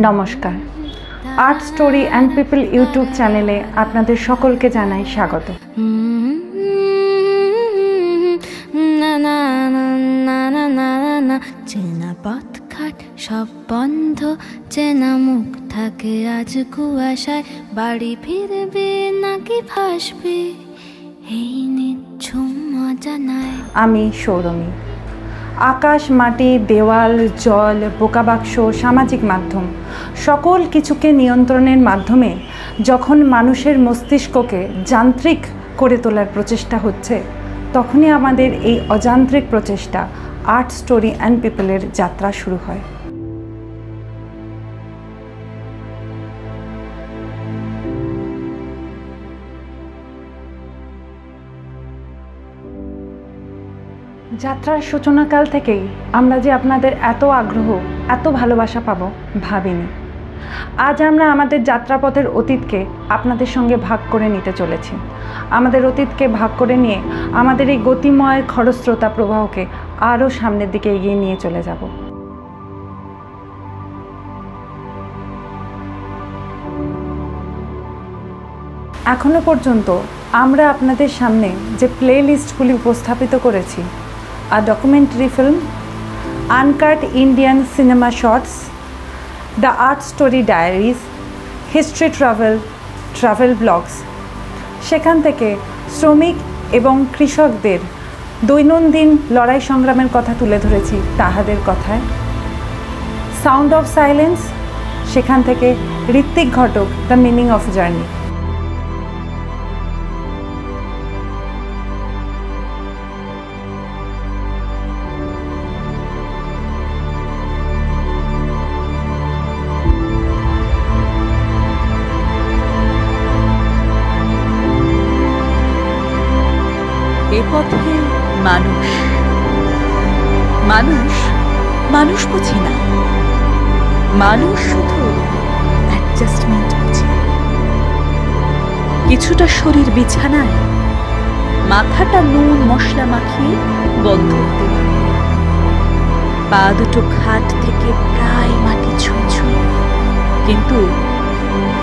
নমস্কার, art story and people YouTube চ্যানেলে আপনাদের সকলকে জানাই স্বাগত। চেনা পথঘাট সব বন্ধ, চেনা মুখ থাকে আজ কুয়াশায়, বাড়ি ফিরবে নাকি ভাসবে এই নিঝুম অজানায়। আমি সৌরমী। আকাশ, মাটি, দেওয়াল, জল, বোকাবাক্স, সামাজিক মাধ্যম সকল কিছুকে নিয়ন্ত্রণের মাধ্যমে যখন মানুষের মস্তিষ্ককে যান্ত্রিক করে তোলার প্রচেষ্টা হচ্ছে, তখনই আমাদের এই অযান্ত্রিক প্রচেষ্টা আর্ট স্টোরি অ্যান্ড পিপলের যাত্রা শুরু হয়। যাত্রার সূচনাকাল থেকেই আমরা যে আপনাদের এত আগ্রহ, এত ভালোবাসা পাবো ভাবিনি। আজ আমরা আমাদের যাত্রাপথের অতীতকে আপনাদের সঙ্গে ভাগ করে নিতে চলেছি। আমাদের অতীতকে ভাগ করে নিয়ে আমাদের এই গতিময় খরস্রোতা প্রবাহকে আরও সামনের দিকে এগিয়ে নিয়ে চলে যাব। এখনো পর্যন্ত আমরা আপনাদের সামনে যে প্লে লিস্টগুলি উপস্থাপিত করেছি, a documentary film, uncut Indian cinema shorts, the art story diaries, history travel blogs, সেখান থেকে শ্রমিক এবং কৃষকদের দৈনন্দিন লড়াই সংগ্রামের কথা তুলে ধরেছি তাহাদের কথায়। সাউন্ড অফ সাইলেন্স, সেখান থেকে Ritwik Ghatak, the meaning of journey. এ পথে মানুষ মানুষ মানুষ বুঝি না, মানুষ শুধু অ্যাডজাস্টমেন্ট বুঝি। কিছুটা শরীর বিছানায়, মাথাটা নুন মশলা মাখিয়ে বন্ধ দেওয়া, পা দুটো খাট থেকে প্রায় মাটি ছুঁই ছুঁই, কিন্তু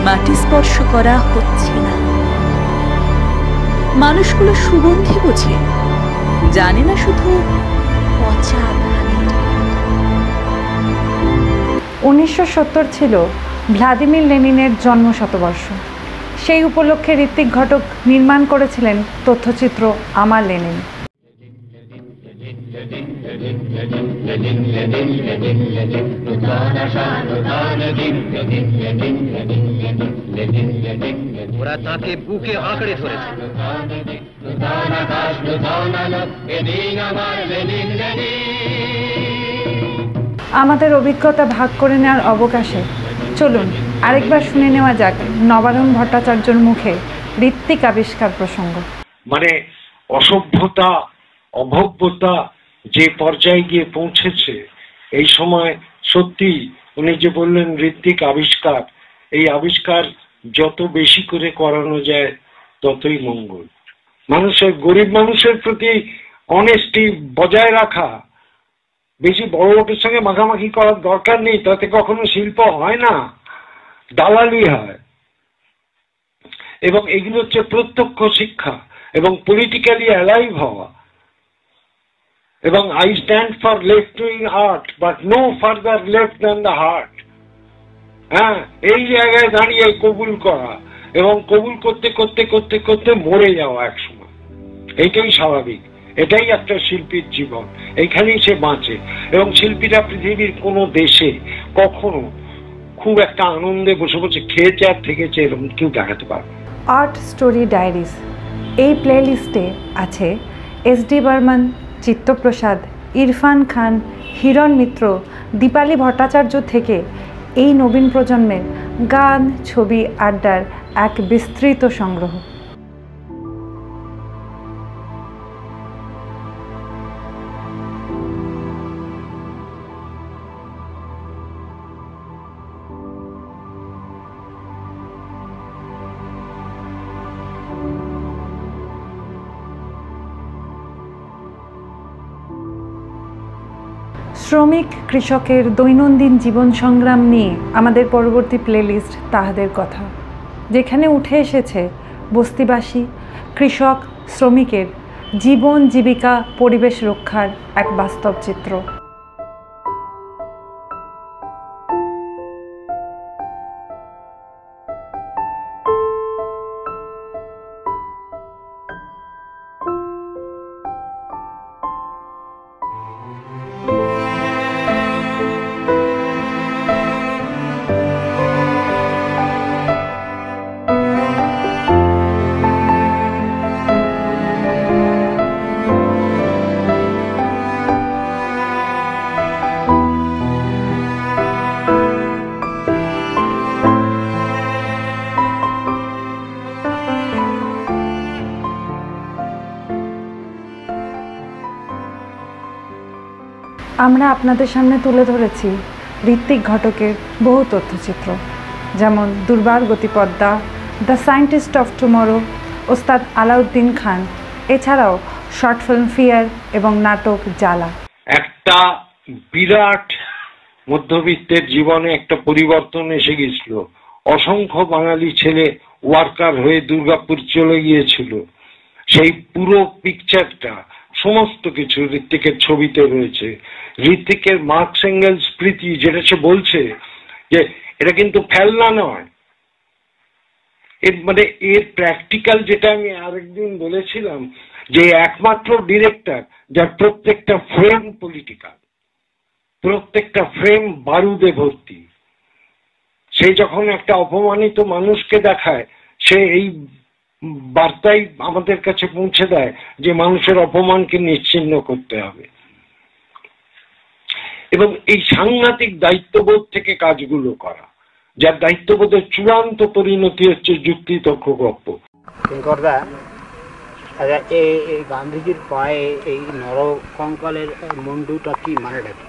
মাটি স্পর্শ করা হচ্ছে না। মানুষগুলো সুগন্ধি বোঝে, জানে না শুধু পচা ধানের। 1970 ছিল ভ্লাদিমির লেনিনের জন্ম শতবর্ষ। সেই উপলক্ষে ঋত্বিক ঘটক নির্মাণ করেছিলেন তথ্যচিত্র আমার লেনিন। ওরা তাকে বুকে আঁকড়ে ধরেছে। আমাদের অভিজ্ঞতা ভাগ করে নেওয়ার অবকাশে চলুন আরেকবার শুনে নেওয়া যাক নবারুণ ভট্টাচার্যর মুখে ঋত্বিক আবিষ্কার প্রসঙ্গ। মানে অসভ্যতা, অভব্যতা যে পর্যায়ে গিয়ে পৌঁছেছে, এই সময় সত্যি উনি যে বললেন ঋত্বিক আবিষ্কার, এই আবিষ্কার যত বেশি করে করানো যায় ততই মঙ্গল। মানুষের, গরিব মানুষের প্রতি অনেস্টি বজায় রাখা, বেশি বড় লোকের সঙ্গে মাখামাখি করার দরকার নেই, তাতে কখনো শিল্প হয় না, দালালি হয়। এবং এগুলো হচ্ছে প্রত্যক্ষ শিক্ষা এবং পলিটিক্যালি অ্যালাইভ হওয়া। এবং I stand for left wing art but no further left than the heart. হ্যাঁ, এই জায়গায় দাঁড়িয়ে কবুল করা এবং কবুল করতে করতে করতে করতে মরে যাওয়া একসময়, এইটাই স্বাভাবিক, এটাই একটা শিল্পীর জীবন, এইখানেই সে বাঁচে। এবং শিল্পীরা পৃথিবীর কোনো দেশে কখনো খুব একটা আনন্দে বসে বসে খেয়েছে আর থেকেছে এরকম কেউ দেখাতে পারবে। আর্ট স্টোরি ডায়েরিজ এই প্লে লিস্টে আছে এস.ডি. বর্মন, চিত্তপ্রসাদ, ইরফান খান, হিরণ মিত্র, দীপালি ভট্টাচার্য থেকে এই নবীন প্রজন্মের গান, ছবি, আড্ডার এক বিস্তৃত সংগ্রহ। শ্রমিক কৃষকের দৈনন্দিন জীবন সংগ্রাম নিয়ে আমাদের পরবর্তী প্লেলিস্ট তাহাদের কথা, যেখানে উঠে এসেছে বস্তিবাসী কৃষক শ্রমিকের জীবন জীবিকা পরিবেশ রক্ষার এক বাস্তব চিত্র। আমরা আপনাদের সামনে তুলে ধরেছি ঋত্বিক ঘটকের বহু তথ্যচিত্র, যেমন দুর্বার গতিপদ্মা, দ্য সায়েন্টিস্ট অফ টুমরো, ওস্তাদ আলাউদ্দিন খান, এছাড়াও শর্ট ফিল্ম ফিয়ার এবং নাটক জ্বালা। একটা বিরাট মধ্যবিত্তের জীবনে একটা পরিবর্তন এসে গেছিল। অসংখ্য বাঙালি ছেলে ওয়ার্কার হয়ে দুর্গাপুর চলে গিয়েছিল। সেই পুরো পিকচারটা সমস্ত কিছু ঋত্বিকের ছবিতে রয়েছে। ঋত্বিকের মার্কস এঙ্গেলস প্রীতি, যেটা সে বলছে যে এটা কিন্তু ফেলনা নয়, মানে এর প্র্যাকটিক্যাল, যেটা আমি আরেকদিন বলেছিলাম যে একমাত্র ডিরেক্টর যার প্রত্যেকটা ফ্রেম পলিটিক্যাল, প্রত্যেকটা ফ্রেম বারুদে ভর্তি। সে যখন একটা অপমানিত মানুষকে দেখায়, সে এই বার্তাই আমাদের কাছে পৌঁছে দেয় যে মানুষের অপমানকে নিশ্চিহ্ন করতে হবে। এবং এই সাংঘাতিক দায়িত্ববোধ থেকে কাজগুলো করা, যার দায়িত্ববোধের চূড়ান্ত পরিণতি হচ্ছে যুক্তিতর্ক গপ্প। এই গান্ধীজির পায়ে এই নরকঙ্কালের মুন্ডুটা কি মানে ডাকে?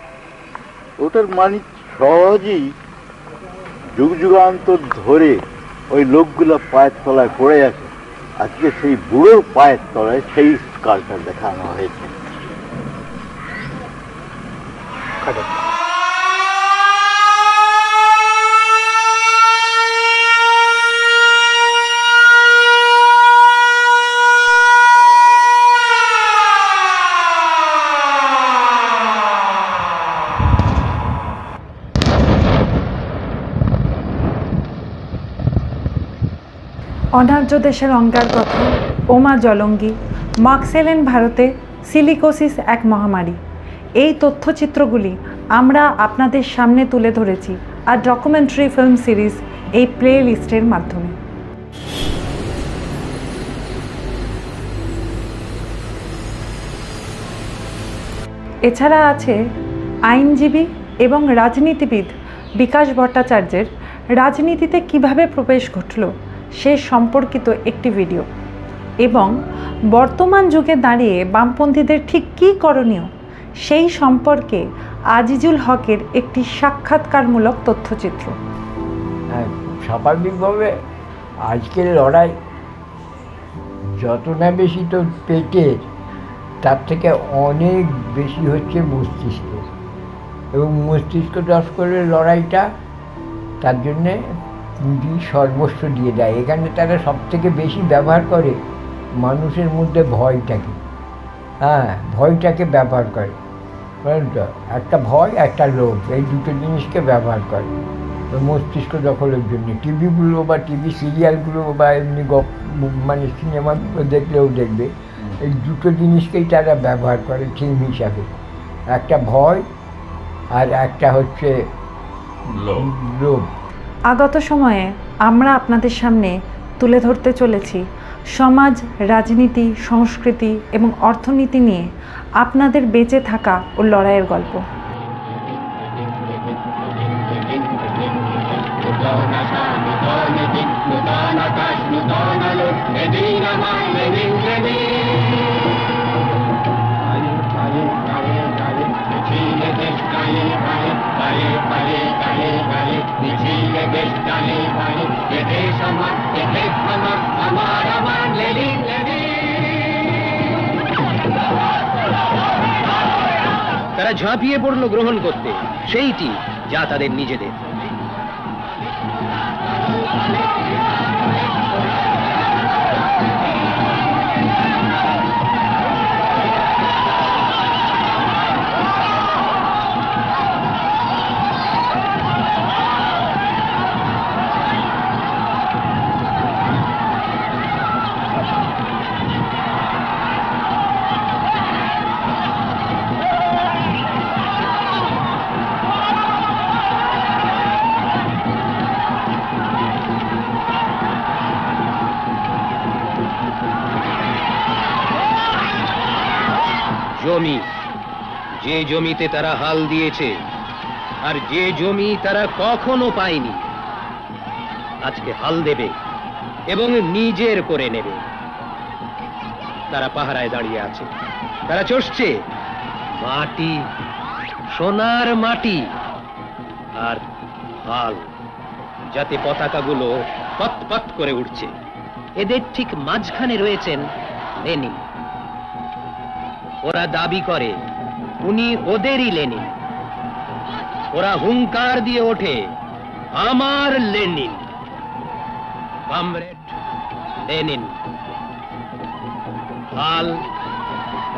ওটার মানে সহজেই যুগ যুগান্তর ধরে ওই লোকগুলো পায়ের তলায় পড়ে আছে। আজকে সেই বুড়োর পায়ের তলায় সেই স্কালটা দেখানো হয়েছে। অনার্য দেশের অঙ্গার কথা, ওমা জলঙ্গি, মার্কসেলেন ভারতে, সিলিকোসিস এক মহামারী, এই তথ্যচিত্রগুলি আমরা আপনাদের সামনে তুলে ধরেছি আর ডকুমেন্টারি ফিল্ম সিরিজ এই প্লে লিস্টের মাধ্যমে। এছাড়া আছে আইনজীবী এবং রাজনীতিবিদ বিকাশ ভট্টাচার্যের রাজনীতিতে কিভাবে প্রবেশ ঘটল সে সম্পর্কিত একটি ভিডিও, এবং বর্তমান যুগে দাঁড়িয়ে বামপন্থীদের ঠিক কী করণীয় সেই সম্পর্কে আজিজুল হকের একটি সাক্ষাৎকারমূলক তথ্যচিত্র। স্বাভাবিকভাবে আজকের লড়াই যত না বেশি তো পেটের, তার থেকে অনেক বেশি হচ্ছে মস্তিষ্ক, এবং মস্তিষ্ক দস্করের লড়াইটা তার জন্যে সর্বস্ব দিয়ে দেয়। এখানে তারা সবথেকে বেশি ব্যবহার করে মানুষের মধ্যে ভয়টাকে, ভয়টাকে ব্যবহার করে, বুঝলেন তো? একটা ভয়, একটা লোভ, এই দুটো জিনিসকে ব্যবহার করে মস্তিষ্ক দখলের জন্য। টিভিগুলো বা টিভি সিরিয়ালগুলো বা এমনি মানে সিনেমাগুলো দেখলেও দেখবে এই দুটো জিনিসকেই তারা ব্যবহার করে থিম হিসাবে, একটা ভয় আর একটা হচ্ছে লোভ। আগত সময়ে আমরা আপনাদের সামনে তুলে ধরতে চলেছি সমাজ, রাজনীতি, সংস্কৃতি এবং অর্থনীতি নিয়ে আপনাদের বেঁচে থাকা ও লড়াইয়ের গল্প। তারা ঝাঁপিয়ে পড়ল গ্রহণ করতে সেইটি যা তাদের নিজেদের। জমি, যে জমিতে তারা হাল দিয়েছে আর যে জমি তারা কখনো পায়নি, আজকে হাল দেবে এবং নিজের করে নেবে। তারা পাহারায় দাঁড়িয়ে আছে, তারা চষছে মাটি, সোনার মাটি আর হাল, যাতে পতাকাগুলো পথ করে উঠছে। এদের ঠিক মাঝখানে রয়েছেন লেনিন। ওরা দাবি করে উনি ওদেরই লেনিন। ওরা হুঙ্কার দিয়ে ওঠে, আমার লেনিন, কমরেড লেনিন। হাল,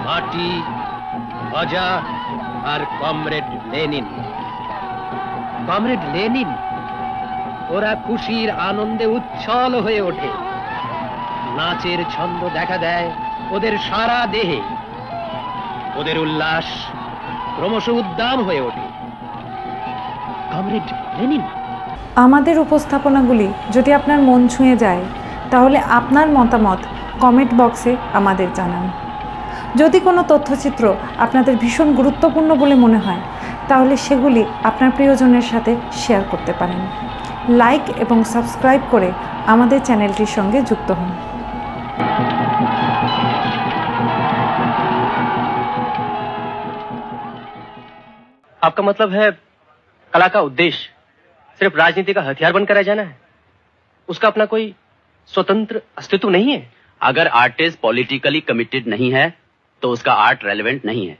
মাটি, ভজা আর কমরেড লেনিন। Comrade Lenin. ওরা খুশির আনন্দে উচ্ছল হয়ে ওঠে। নাচের ছন্দ দেখা দেয় ওদের সারা দেহে। ওদের উল্লাস ক্রমশ উদ্দাম হয়ে ওঠে। Comrade Lenin. আমাদের উপস্থাপনাগুলি যদি আপনার মন ছুঁয়ে যায়, তাহলে আপনার মতামত কমেন্ট বক্সে আমাদের জানান। যদি কোনো তথ্যচিত্র আপনাদের ভীষণ গুরুত্বপূর্ণ বলে মনে হয়, তাহলে সেগুলি আপনার প্রিয়জনের সাথে শেয়ার করতে পারেন। লাইক এবং সাবস্ক্রাইব করে আমাদের চ্যানেলটির সঙ্গে যুক্ত হন। आपका मतलब है कला का उद्देश्य सिर्फ राजनीति का हथियार बनकर रह जाना है? उसका अपना कोई स्वतंत्र अस्तित्व नहीं है? अगर आर्टिस्ट पॉलिटिकली कमिटेड नहीं है तो उसका आर्ट रेलेवेंट नहीं है।